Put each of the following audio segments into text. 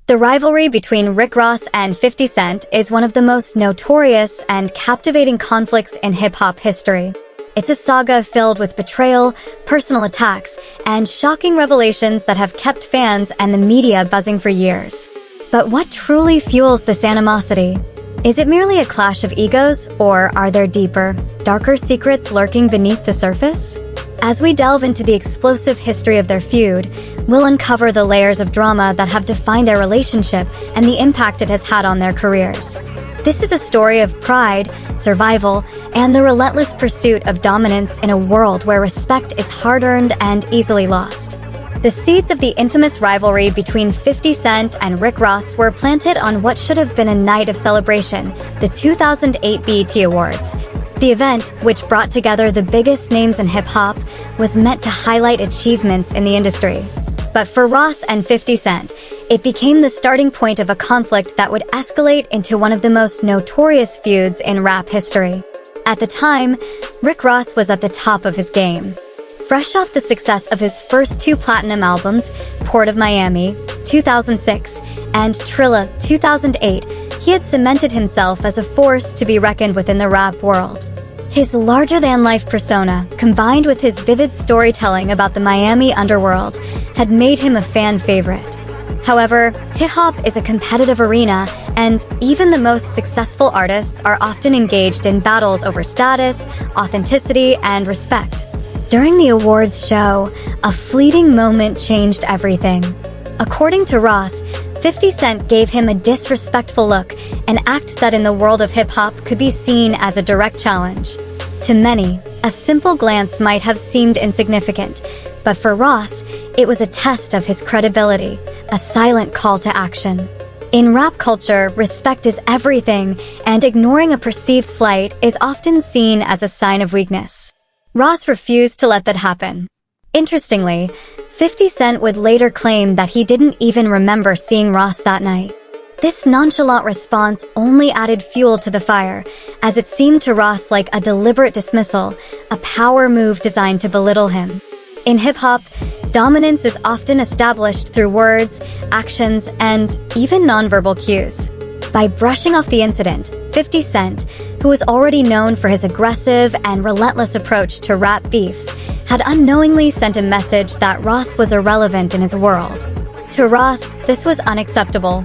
The rivalry between Rick Ross and 50 Cent is one of the most notorious and captivating conflicts in hip-hop history. It's a saga filled with betrayal, personal attacks, and shocking revelations that have kept fans and the media buzzing for years. But what truly fuels this animosity? Is it merely a clash of egos, or are there deeper, darker secrets lurking beneath the surface? As we delve into the explosive history of their feud, we'll uncover the layers of drama that have defined their relationship and the impact it has had on their careers. This is a story of pride, survival, and the relentless pursuit of dominance in a world where respect is hard-earned and easily lost. The seeds of the infamous rivalry between 50 Cent and Rick Ross were planted on what should have been a night of celebration, the 2008 BET Awards. The event, which brought together the biggest names in hip-hop, was meant to highlight achievements in the industry. But for Ross and 50 Cent, it became the starting point of a conflict that would escalate into one of the most notorious feuds in rap history. At the time, Rick Ross was at the top of his game. Fresh off the success of his first two platinum albums, Port of Miami, 2006, and Trilla, 2008, he had cemented himself as a force to be reckoned with in the rap world. His larger-than-life persona, combined with his vivid storytelling about the Miami underworld, had made him a fan favorite. However, hip-hop is a competitive arena, and even the most successful artists are often engaged in battles over status, authenticity, and respect. During the awards show, a fleeting moment changed everything. According to Ross, 50 Cent gave him a disrespectful look, an act that in the world of hip-hop could be seen as a direct challenge. To many, a simple glance might have seemed insignificant, but for Ross, it was a test of his credibility, a silent call to action. In rap culture, respect is everything, and ignoring a perceived slight is often seen as a sign of weakness. Ross refused to let that happen. Interestingly, 50 Cent would later claim that he didn't even remember seeing Ross that night. This nonchalant response only added fuel to the fire, as it seemed to Ross like a deliberate dismissal, a power move designed to belittle him. In hip-hop, dominance is often established through words, actions, and even nonverbal cues. By brushing off the incident, 50 Cent, who was already known for his aggressive and relentless approach to rap beefs, had unknowingly sent a message that Ross was irrelevant in his world. To Ross, this was unacceptable.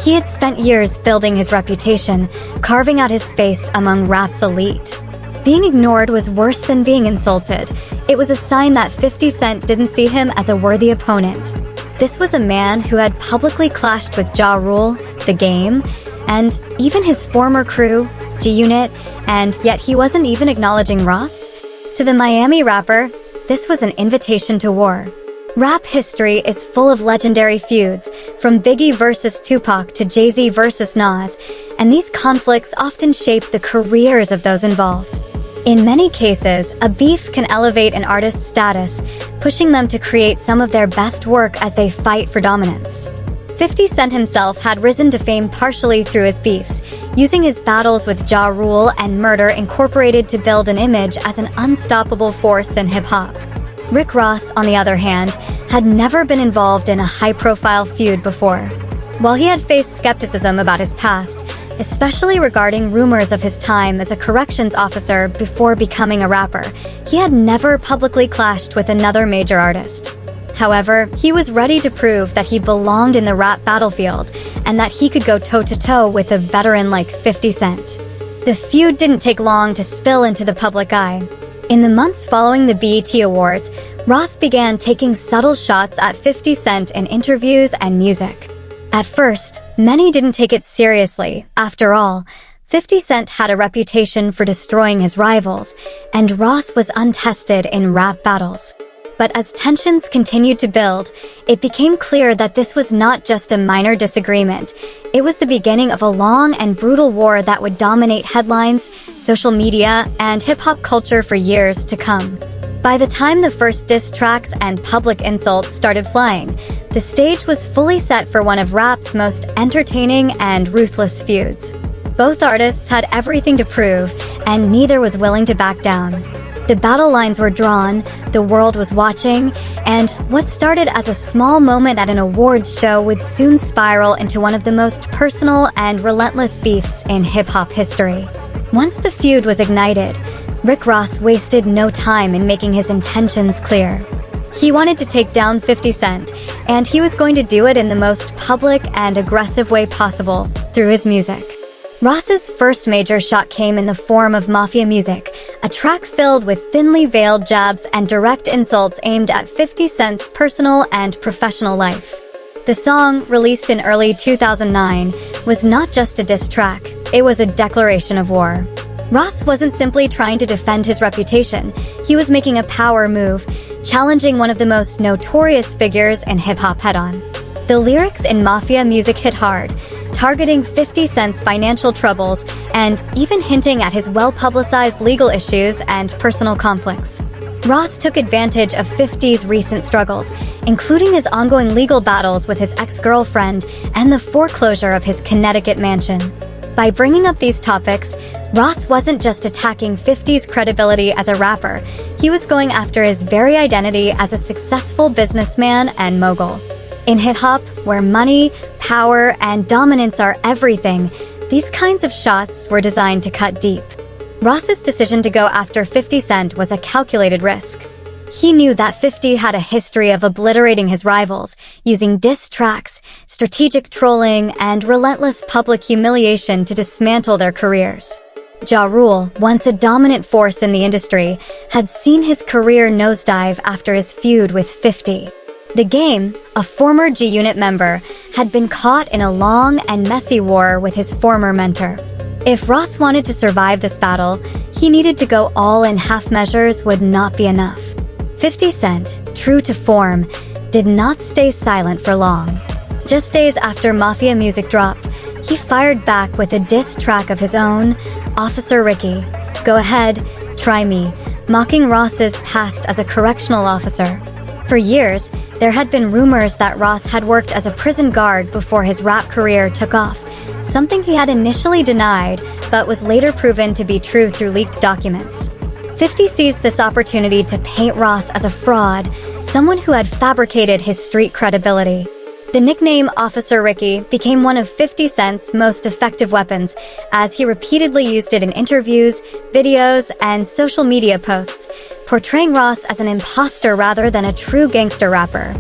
He had spent years building his reputation, carving out his space among rap's elite. Being ignored was worse than being insulted. It was a sign that 50 Cent didn't see him as a worthy opponent. This was a man who had publicly clashed with Ja Rule, The Game, and even his former crew, G-Unit, and yet he wasn't even acknowledging Ross? To the Miami rapper, this was an invitation to war. Rap history is full of legendary feuds, from Biggie versus Tupac to Jay-Z versus Nas, and these conflicts often shape the careers of those involved. In many cases, a beef can elevate an artist's status, pushing them to create some of their best work as they fight for dominance. 50 Cent himself had risen to fame partially through his beefs, using his battles with Ja Rule and Murder Incorporated to build an image as an unstoppable force in hip-hop. Rick Ross, on the other hand, had never been involved in a high-profile feud before. While he had faced skepticism about his past, especially regarding rumors of his time as a corrections officer before becoming a rapper, he had never publicly clashed with another major artist. However, he was ready to prove that he belonged in the rap battlefield and that he could go toe-to-toe with a veteran like 50 Cent. The feud didn't take long to spill into the public eye. In the months following the BET Awards, Ross began taking subtle shots at 50 Cent in interviews and music. At first, many didn't take it seriously. After all, 50 Cent had a reputation for destroying his rivals, and Ross was untested in rap battles. But as tensions continued to build, it became clear that this was not just a minor disagreement. It was the beginning of a long and brutal war that would dominate headlines, social media, and hip-hop culture for years to come. By the time the first diss tracks and public insults started flying, the stage was fully set for one of rap's most entertaining and ruthless feuds. Both artists had everything to prove, and neither was willing to back down. The battle lines were drawn, the world was watching, and what started as a small moment at an awards show would soon spiral into one of the most personal and relentless beefs in hip-hop history. Once the feud was ignited, Rick Ross wasted no time in making his intentions clear. He wanted to take down 50 Cent, and he was going to do it in the most public and aggressive way possible, through his music. Ross's first major shot came in the form of Mafia Music, a track filled with thinly veiled jabs and direct insults aimed at 50 Cent's personal and professional life. The song, released in early 2009, was not just a diss track, it was a declaration of war. Ross wasn't simply trying to defend his reputation, he was making a power move, challenging one of the most notorious figures in hip-hop head-on. The lyrics in Mafia Music hit hard, targeting 50 Cent's financial troubles and even hinting at his well-publicized legal issues and personal conflicts. Ross took advantage of 50's recent struggles, including his ongoing legal battles with his ex-girlfriend and the foreclosure of his Connecticut mansion. By bringing up these topics, Ross wasn't just attacking 50's credibility as a rapper, he was going after his very identity as a successful businessman and mogul. In hip-hop, where money, power, and dominance are everything, these kinds of shots were designed to cut deep. Ross's decision to go after 50 Cent was a calculated risk. He knew that 50 had a history of obliterating his rivals, using diss tracks, strategic trolling, and relentless public humiliation to dismantle their careers. Ja Rule, once a dominant force in the industry, had seen his career nosedive after his feud with 50. The Game, a former G-Unit member, had been caught in a long and messy war with his former mentor. If Ross wanted to survive this battle, he needed to go all in. Half measures would not be enough. 50 Cent, true to form, did not stay silent for long. Just days after Mafia Music dropped, he fired back with a diss track of his own, Officer Ricky, Go Ahead, Try Me, mocking Ross's past as a correctional officer. For years, there had been rumors that Ross had worked as a prison guard before his rap career took off, something he had initially denied but was later proven to be true through leaked documents. 50 seized this opportunity to paint Ross as a fraud, someone who had fabricated his street credibility. The nickname Officer Ricky became one of 50 Cent's most effective weapons, as he repeatedly used it in interviews, videos, and social media posts, portraying Ross as an imposter rather than a true gangster rapper.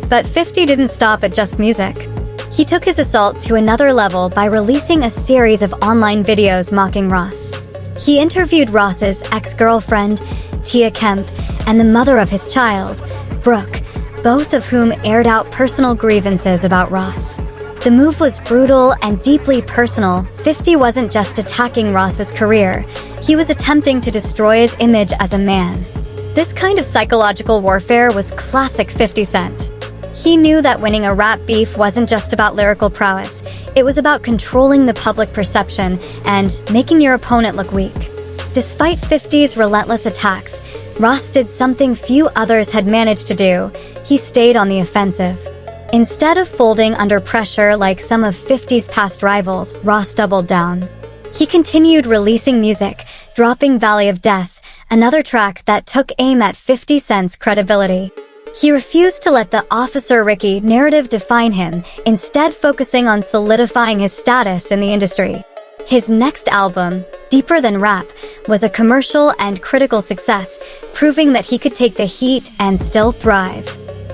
But 50 didn't stop at just music. He took his assault to another level by releasing a series of online videos mocking Ross. He interviewed Ross's ex-girlfriend, Tia Kemp, and the mother of his child, Brooke, both of whom aired out personal grievances about Ross. The move was brutal and deeply personal. 50 wasn't just attacking Ross's career, he was attempting to destroy his image as a man. This kind of psychological warfare was classic 50 Cent. He knew that winning a rap beef wasn't just about lyrical prowess, it was about controlling the public perception and making your opponent look weak. Despite 50's relentless attacks, Ross did something few others had managed to do. He stayed on the offensive. Instead of folding under pressure like some of 50's past rivals, Ross doubled down. He continued releasing music, dropping Valley of Death, another track that took aim at 50 Cent's credibility. He refused to let the Officer Ricky narrative define him, instead focusing on solidifying his status in the industry. His next album, Deeper Than Rap, was a commercial and critical success, proving that he could take the heat and still thrive.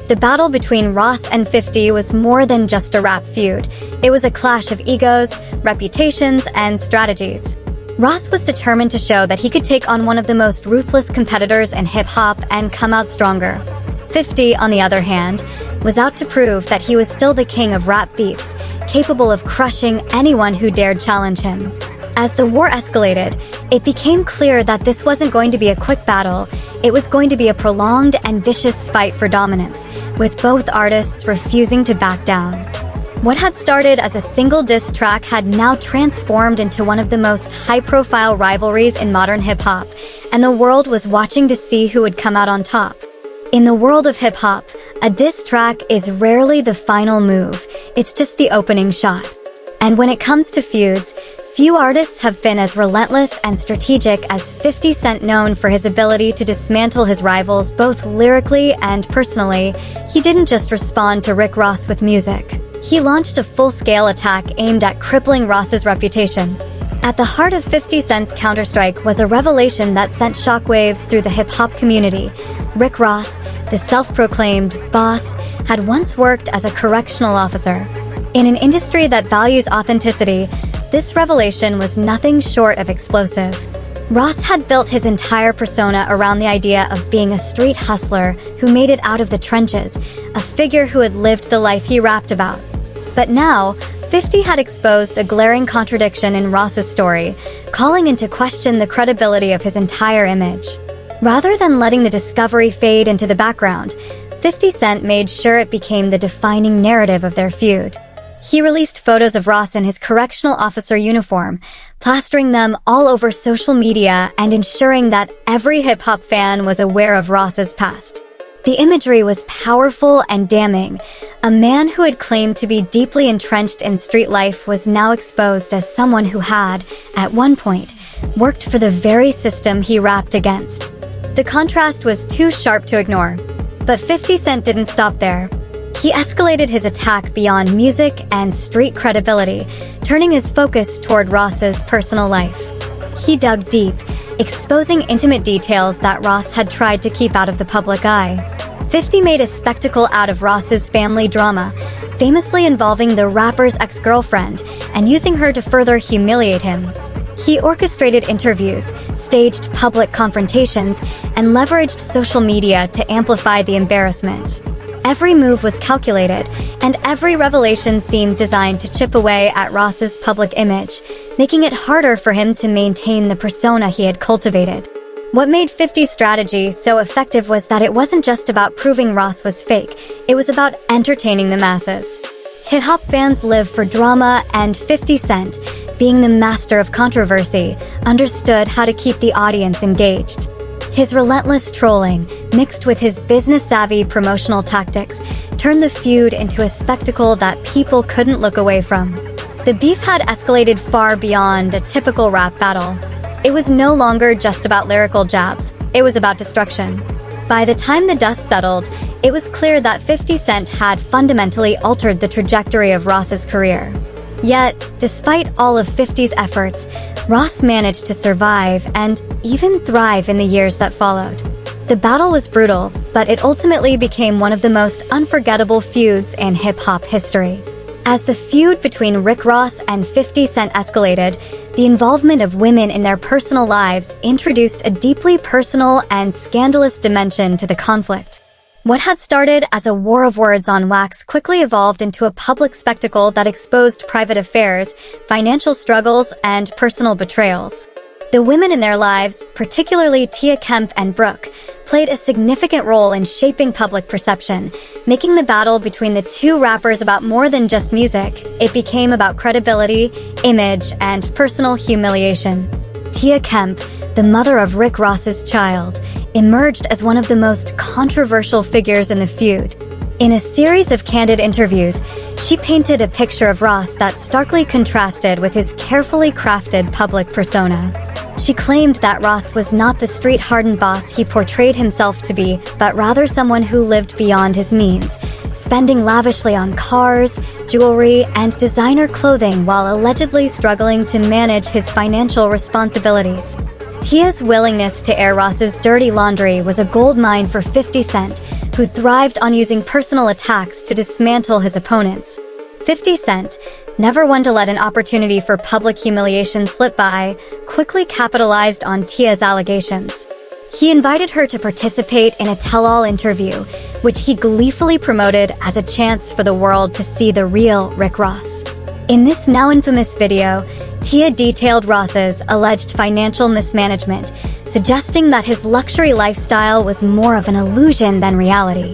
The battle between Ross and 50 was more than just a rap feud. It was a clash of egos, reputations, and strategies. Ross was determined to show that he could take on one of the most ruthless competitors in hip-hop and come out stronger. 50, on the other hand, was out to prove that he was still the king of rap beefs, capable of crushing anyone who dared challenge him. As the war escalated, it became clear that this wasn't going to be a quick battle, it was going to be a prolonged and vicious fight for dominance, with both artists refusing to back down. What had started as a single diss track had now transformed into one of the most high-profile rivalries in modern hip-hop, and the world was watching to see who would come out on top. In the world of hip-hop, a diss track is rarely the final move, it's just the opening shot. And when it comes to feuds Few artists have been as relentless and strategic as 50 Cent, known for his ability to dismantle his rivals both lyrically and personally. He didn't just respond to Rick Ross with music. He launched a full-scale attack aimed at crippling Ross's reputation. At the heart of 50 Cent's counterstrike was a revelation that sent shockwaves through the hip-hop community. Rick Ross, the self-proclaimed boss, had once worked as a correctional officer. In an industry that values authenticity, this revelation was nothing short of explosive. Ross had built his entire persona around the idea of being a street hustler who made it out of the trenches, a figure who had lived the life he rapped about. But now, 50 had exposed a glaring contradiction in Ross's story, calling into question the credibility of his entire image. Rather than letting the discovery fade into the background, 50 Cent made sure it became the defining narrative of their feud. He released photos of Ross in his correctional officer uniform, plastering them all over social media and ensuring that every hip-hop fan was aware of Ross's past. The imagery was powerful and damning. A man who had claimed to be deeply entrenched in street life was now exposed as someone who had, at one point, worked for the very system he rapped against. The contrast was too sharp to ignore. But 50 Cent didn't stop there. He escalated his attack beyond music and street credibility, turning his focus toward Ross's personal life. He dug deep, exposing intimate details that Ross had tried to keep out of the public eye. 50 made a spectacle out of Ross's family drama, famously involving the rapper's ex-girlfriend and using her to further humiliate him. He orchestrated interviews, staged public confrontations, and leveraged social media to amplify the embarrassment. Every move was calculated, and every revelation seemed designed to chip away at Ross's public image, making it harder for him to maintain the persona he had cultivated. What made 50's strategy so effective was that it wasn't just about proving Ross was fake, it was about entertaining the masses. Hip-hop fans live for drama, and 50 Cent, being the master of controversy, understood how to keep the audience engaged. His relentless trolling, mixed with his business-savvy promotional tactics, turned the feud into a spectacle that people couldn't look away from. The beef had escalated far beyond a typical rap battle. It was no longer just about lyrical jabs, it was about destruction. By the time the dust settled, it was clear that 50 Cent had fundamentally altered the trajectory of Ross's career. Yet, despite all of 50's efforts, Ross managed to survive and even thrive in the years that followed. The battle was brutal, but it ultimately became one of the most unforgettable feuds in hip-hop history. As the feud between Rick Ross and 50 Cent escalated, the involvement of women in their personal lives introduced a deeply personal and scandalous dimension to the conflict. What had started as a war of words on wax quickly evolved into a public spectacle that exposed private affairs, financial struggles, and personal betrayals. The women in their lives, particularly Tia Kemp and Brooke, played a significant role in shaping public perception, making the battle between the two rappers about more than just music. It became about credibility, image, and personal humiliation. Tia Kemp, the mother of Rick Ross's child, emerged as one of the most controversial figures in the feud. In a series of candid interviews, she painted a picture of Ross that starkly contrasted with his carefully crafted public persona. She claimed that Ross was not the street-hardened boss he portrayed himself to be, but rather someone who lived beyond his means, spending lavishly on cars, jewelry, and designer clothing while allegedly struggling to manage his financial responsibilities. Tia's willingness to air Ross's dirty laundry was a goldmine for 50 Cent, who thrived on using personal attacks to dismantle his opponents. 50 Cent, never one to let an opportunity for public humiliation slip by, quickly capitalized on Tia's allegations. He invited her to participate in a tell-all interview, which he gleefully promoted as a chance for the world to see the real Rick Ross. In this now infamous video, Tia detailed Ross's alleged financial mismanagement, suggesting that his luxury lifestyle was more of an illusion than reality.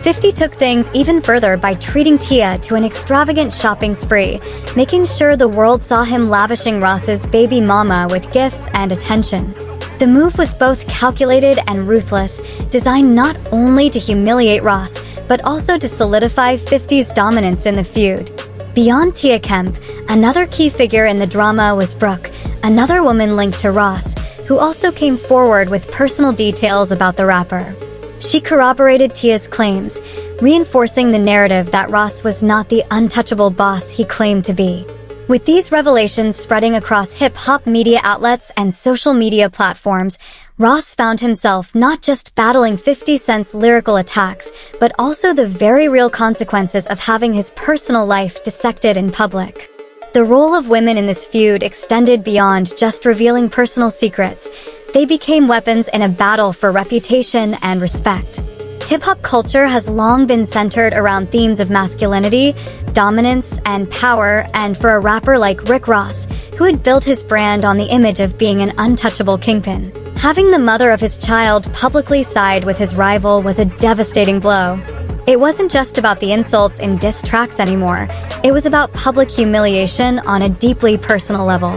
50 took things even further by treating Tia to an extravagant shopping spree, making sure the world saw him lavishing Ross's baby mama with gifts and attention. The move was both calculated and ruthless, designed not only to humiliate Ross, but also to solidify 50's dominance in the feud. Beyond Tia Kemp, Another key figure in the drama was Brooke, another woman linked to Ross, who also came forward with personal details about the rapper. She corroborated Tia's claims, reinforcing the narrative that Ross was not the untouchable boss he claimed to be. With these revelations spreading across hip-hop media outlets and social media platforms, Ross found himself not just battling 50 Cent's lyrical attacks, but also the very real consequences of having his personal life dissected in public. The role of women in this feud extended beyond just revealing personal secrets. They became weapons in a battle for reputation and respect. Hip-hop culture has long been centered around themes of masculinity, dominance, and power, and for a rapper like Rick Ross, who had built his brand on the image of being an untouchable kingpin, having the mother of his child publicly side with his rival was a devastating blow. It wasn't just about the insults in diss tracks anymore, it was about public humiliation on a deeply personal level.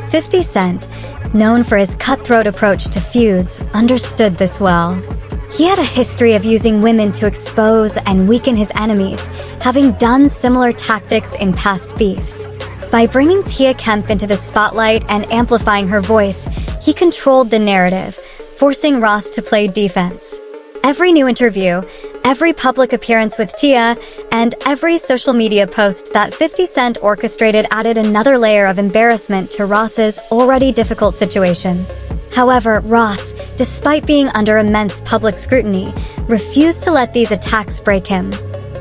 50 Cent, known for his cutthroat approach to feuds, understood this well. He had a history of using women to expose and weaken his enemies, having done similar tactics in past beefs. By bringing Tia Kemp into the spotlight and amplifying her voice, he controlled the narrative, forcing Ross to play defense. Every new interview, every public appearance with Tia, and every social media post that 50 Cent orchestrated added another layer of embarrassment to Ross's already difficult situation. However, Ross, despite being under immense public scrutiny, refused to let these attacks break him.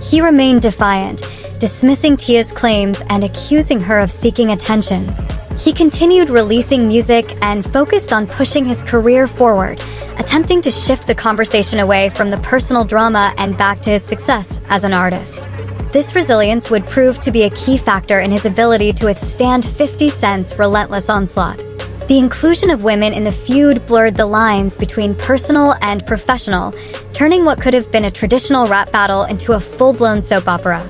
He remained defiant, dismissing Tia's claims and accusing her of seeking attention. He continued releasing music and focused on pushing his career forward, attempting to shift the conversation away from the personal drama and back to his success as an artist. This resilience would prove to be a key factor in his ability to withstand 50 Cent's relentless onslaught. The inclusion of women in the feud blurred the lines between personal and professional, turning what could have been a traditional rap battle into a full-blown soap opera.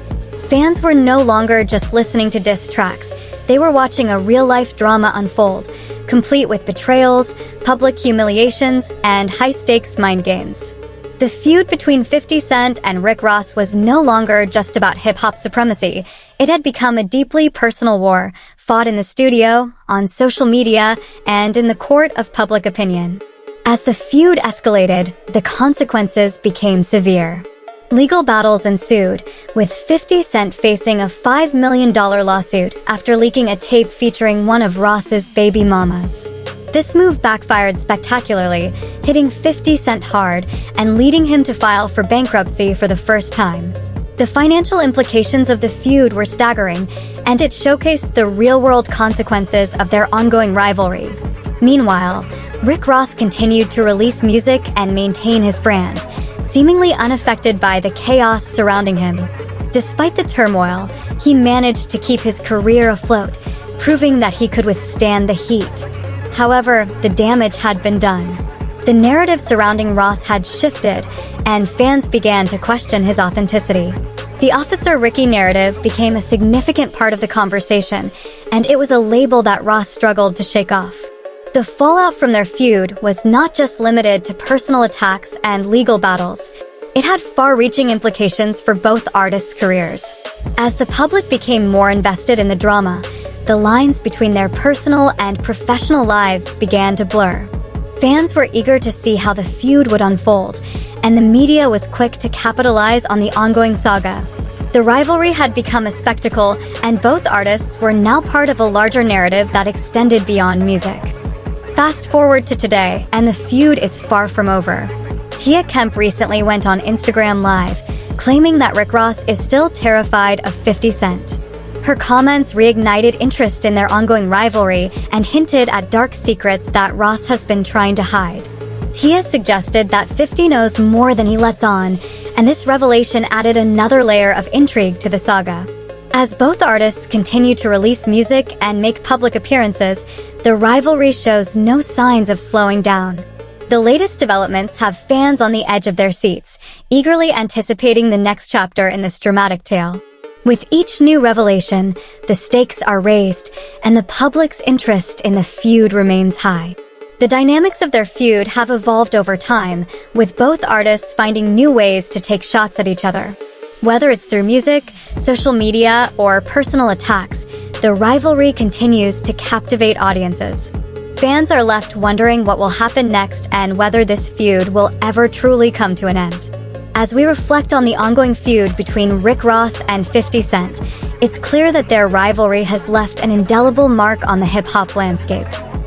Fans were no longer just listening to diss tracks, they were watching a real-life drama unfold, complete with betrayals, public humiliations, and high-stakes mind games. The feud between 50 Cent and Rick Ross was no longer just about hip-hop supremacy. It had become a deeply personal war, fought in the studio, on social media, and in the court of public opinion. As the feud escalated, the consequences became severe. Legal battles ensued, with 50 Cent facing a $5 million lawsuit after leaking a tape featuring one of Ross's baby mamas. This move backfired spectacularly, hitting 50 Cent hard and leading him to file for bankruptcy for the first time. The financial implications of the feud were staggering, and it showcased the real-world consequences of their ongoing rivalry. Meanwhile, Rick Ross continued to release music and maintain his brand, seemingly unaffected by the chaos surrounding him. Despite the turmoil, he managed to keep his career afloat, proving that he could withstand the heat. However, the damage had been done. The narrative surrounding Ross had shifted, and fans began to question his authenticity. The Officer Ricky narrative became a significant part of the conversation, and it was a label that Ross struggled to shake off. The fallout from their feud was not just limited to personal attacks and legal battles. It had far-reaching implications for both artists' careers. As the public became more invested in the drama, the lines between their personal and professional lives began to blur. Fans were eager to see how the feud would unfold, and the media was quick to capitalize on the ongoing saga. The rivalry had become a spectacle, and both artists were now part of a larger narrative that extended beyond music. Fast forward to today, and the feud is far from over. Tia Kemp recently went on Instagram Live, claiming that Rick Ross is still terrified of 50 Cent. Her comments reignited interest in their ongoing rivalry and hinted at dark secrets that Ross has been trying to hide. Tia suggested that 50 knows more than he lets on, and this revelation added another layer of intrigue to the saga. As both artists continue to release music and make public appearances, the rivalry shows no signs of slowing down. The latest developments have fans on the edge of their seats, eagerly anticipating the next chapter in this dramatic tale. With each new revelation, the stakes are raised, and the public's interest in the feud remains high. The dynamics of their feud have evolved over time, with both artists finding new ways to take shots at each other. Whether it's through music, social media, or personal attacks, the rivalry continues to captivate audiences. Fans are left wondering what will happen next and whether this feud will ever truly come to an end. As we reflect on the ongoing feud between Rick Ross and 50 Cent, it's clear that their rivalry has left an indelible mark on the hip-hop landscape.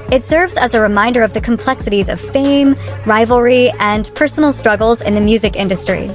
It serves as a reminder of the complexities of fame, rivalry, and personal struggles in the music industry.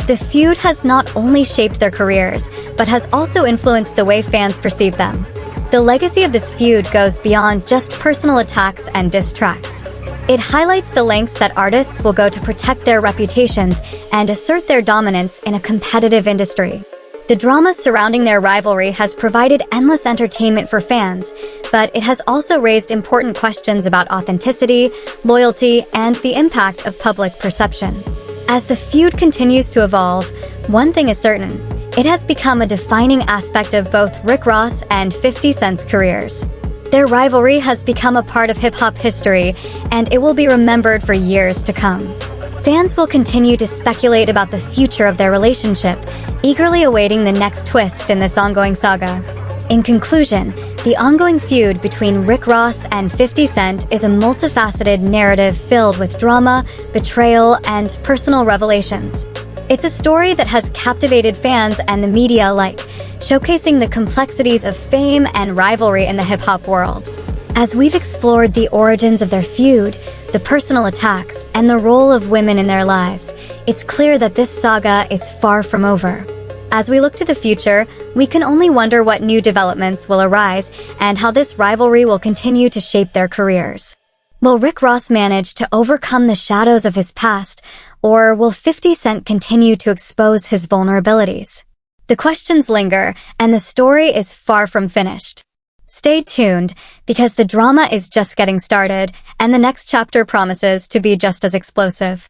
The feud has not only shaped their careers, but has also influenced the way fans perceive them. The legacy of this feud goes beyond just personal attacks and diss tracks. It highlights the lengths that artists will go to protect their reputations and assert their dominance in a competitive industry. The drama surrounding their rivalry has provided endless entertainment for fans, but it has also raised important questions about authenticity, loyalty, and the impact of public perception. As the feud continues to evolve, one thing is certain: it has become a defining aspect of both Rick Ross and 50 Cent's careers. Their rivalry has become a part of hip-hop history, and it will be remembered for years to come. Fans will continue to speculate about the future of their relationship, eagerly awaiting the next twist in this ongoing saga. In conclusion, the ongoing feud between Rick Ross and 50 Cent is a multifaceted narrative filled with drama, betrayal, and personal revelations. It's a story that has captivated fans and the media alike, showcasing the complexities of fame and rivalry in the hip-hop world. As we've explored the origins of their feud, the personal attacks, and the role of women in their lives, it's clear that this saga is far from over. As we look to the future, we can only wonder what new developments will arise and how this rivalry will continue to shape their careers. Will Rick Ross manage to overcome the shadows of his past, or will 50 Cent continue to expose his vulnerabilities? The questions linger, and the story is far from finished. Stay tuned, because the drama is just getting started, and the next chapter promises to be just as explosive.